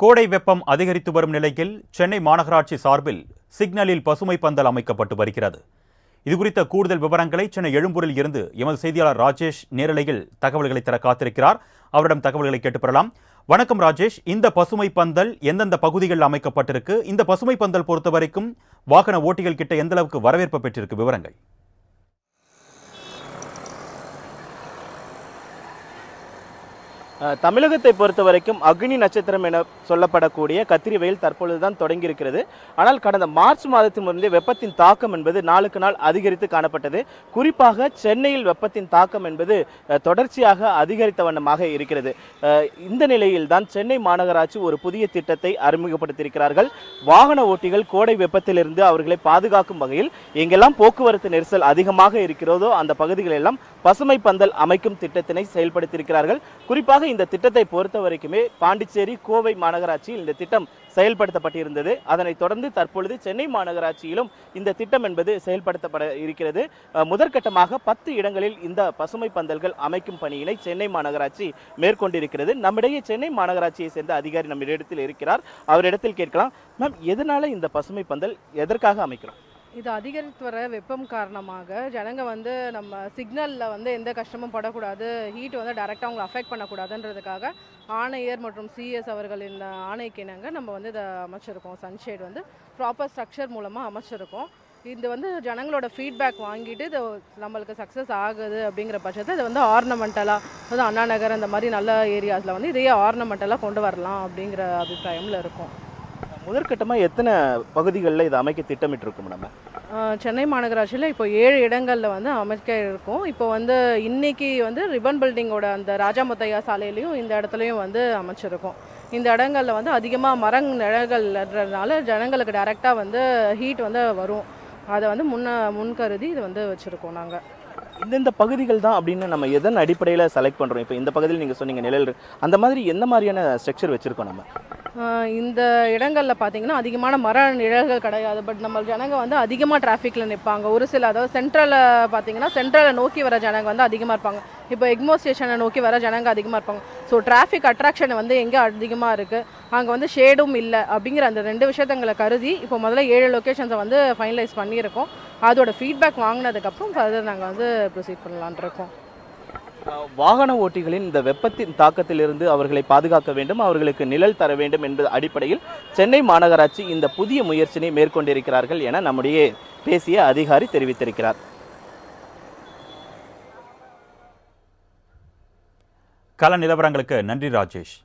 கோடை வெப்பம் அதிகரித்து வரும் நிலையில் சென்னை மாநகராட்சி சார்பில் சிக்னலில் பசுமை பந்தல் அமைக்கப்பட்டு வருகிறது. இதுகுறித்த கூடுதல் விவரங்களை சென்னை எழும்பூரில் இருந்து எமது செய்தியாளர் ராஜேஷ் நேரலையில் தகவல்களை தர காத்திருக்கிறார். அவரிடம் தகவல்களை கேட்டு பெறலாம். வணக்கம் ராஜேஷ், இந்த பசுமை பந்தல் எந்தெந்த பகுதிகளில் அமைக்கப்பட்டிருக்கு? இந்த பசுமை பந்தல் பொறுத்த வரைக்கும் வாகன ஓட்டிகள் கிட்ட எந்த அளவுக்கு வரவேற்பு பெற்றிருக்கு? விவரங்கள். தமிழகத்தை பொறுத்த வரைக்கும் அக்னி நட்சத்திரம் என சொல்லப்படக்கூடிய கத்திரி வெயில் தற்பொழுதுதான் தொடங்கி இருக்கிறது. ஆனால் கடந்த மார்ச் மாதத்திலிருந்து வெப்பத்தின் தாக்கம் என்பது நாளுக்கு நாள் அதிகரித்து காணப்பட்டது. குறிப்பாக சென்னையில் வெப்பத்தின் தாக்கம் என்பது தொடர்ச்சியாக அதிகரித்த வண்ணமாக இருக்கிறது. இந்த நிலையில்தான் சென்னை மாநகராட்சி ஒரு புதிய திட்டத்தை அறிமுகப்படுத்தியிருக்கிறார்கள். வாகன ஓட்டிகள் கோடை வெப்பத்திலிருந்து அவர்களை பாதுகாக்கும் வகையில் எங்கெல்லாம் போக்குவரத்து நெரிசல் அதிகமாக இருக்கிறதோ அந்த பகுதிகளெல்லாம் பசுமை பந்தல் அமைக்கும் திட்டத்தினை செயல்படுத்தியிருக்கிறார்கள். குறிப்பாக இந்த திட்டத்தை பொறுத்த வரைக்குமே பாண்டிச்சேரி, கோவை மாநகராட்சியில் இந்த திட்டம் செயல்படுத்தப்பட்டிருந்தது. அதனைத் தொடர்ந்து தற்பொழுது சென்னை மாநகராட்சியிலும் இந்த திட்டம் என்பது செயல்படுத்தப்பட இருக்கிறது. முதற்கட்டமாக 10 இடங்களில் இந்த பசுமை பந்தல்கள் அமைக்கும் பணியினை சென்னை மாநகராட்சி மேற்கொண்டிருக்கிறது. நம்மிடையே சென்னை மாநகராட்சியை சேர்ந்த அதிகாரி நம்ம இடத்தில் இருக்கிறார். அவரிடத்தில் கேட்கலாம். மேம், எதனால இந்த பசுமை பந்தல் எதற்காக அமைக்கிறோம்? இது அதிகரித்து வர வெப்பம் காரணமாக ஜனங்க நம்ம சிக்னலில் எந்த கஷ்டமும் படக்கூடாது, ஹீட் டைரெக்டாக அவங்களை அஃபெக்ட் பண்ணக்கூடாதுன்றதுக்காக ஆணையர் மற்றும் சிஎஸ் அவர்களின் ஆணைக்கு இணங்க நம்ம இதை அமைச்சிருக்கோம். சன்ஷேட் ப்ராப்பர் ஸ்ட்ரக்சர் மூலமாக அமைச்சிருக்கோம். இது ஜனங்களோட ஃபீட்பேக் வாங்கிட்டு இது நம்மளுக்கு சக்ஸஸ் ஆகுது அப்படிங்கிற பட்சத்தை இது ஆர்னமெண்டலாக அண்ணா நகர் அந்த மாதிரி நல்ல ஏரியாஸில் இதையே ஆர்னமெண்டலாக கொண்டு வரலாம் அப்படிங்கிற அபிப்பிராயமில் இருக்கும். முதற்கட்டமாக எத்தனை பகுதிகளில் இதை அமைக்க திட்டமிட்டிருக்கும்? நம்ம சென்னை மாநகராட்சியில் இப்போ 7 இடங்களில் அமைக்க இருக்கும். இப்போ இன்னைக்கு ரிப்பன் பில்டிங்கோட அந்த ராஜா முத்தையா சாலையிலையும் இந்த இடத்துலையும் அமைச்சிருக்கோம். இந்த இடங்களில் அதிகமாக நிழல்கள்ன்றதுனால ஜனங்களுக்கு டைரெக்டாக ஹீட் வரும். அதை முன்கருதி இது வச்சுருக்கோம். நாங்கள் இந்தந்த பகுதிகள் தான் அப்படின்னு நம்ம எதன் அடிப்படையில் செலக்ட் பண்ணுறோம்? இப்போ இந்த பகுதியில் நீங்கள் சொன்னீங்க நிழல், அந்த மாதிரி எந்த மாதிரியான ஸ்ட்ரக்சர் வச்சுருக்கோம்? நம்ம இந்த இடங்களில் பார்த்தீங்கன்னா அதிகமான மர நிழல்கள் கிடையாது. பட் நம்ம ஜனங்க அதிகமாக டிராஃபிக்கில் நிற்பாங்க. ஒரு சில, அதாவது சென்ட்ரலில் பார்த்தீங்கன்னா சென்ட்ரலை நோக்கி வர ஜனங்க அதிகமாக இருப்பாங்க. இப்போ எக்மோ ஸ்டேஷனை நோக்கி வர ஜனங்க அதிகமாக இருப்பாங்க. ஸோ டிராஃபிக் அட்ராக்ஷன் எங்கே அதிகமாக இருக்குது, அங்கே ஷேடும் இல்லை அப்படிங்கிற அந்த 2 விஷயத்தங்களை கருதி இப்போ முதல்ல 7 லொக்கேஷன்ஸை ஃபைனலைஸ் பண்ணியிருக்கோம். அதோட ஃபீட்பேக் வாங்கினதுக்கப்புறம் ஃபர்தர் நாங்கள் ப்ரொசீட் பண்ணலான் இருக்கோம். வாகன ஓட்டிகளின் இந்த வெப்பத்தின் தாக்கத்திலிருந்து அவர்களை பாதுகாக்க வேண்டும், அவர்களுக்கு நிழல் தர வேண்டும் என்பது அடிப்படையில் சென்னை மாநகராட்சி இந்த புதிய முயற்சியை மேற்கொண்டிருக்கிறார்கள் என நம்முடைய பேசிய அதிகாரி தெரிவித்திருக்கிறார். கள நிலவரங்களுக்கு நன்றி ராஜேஷ்.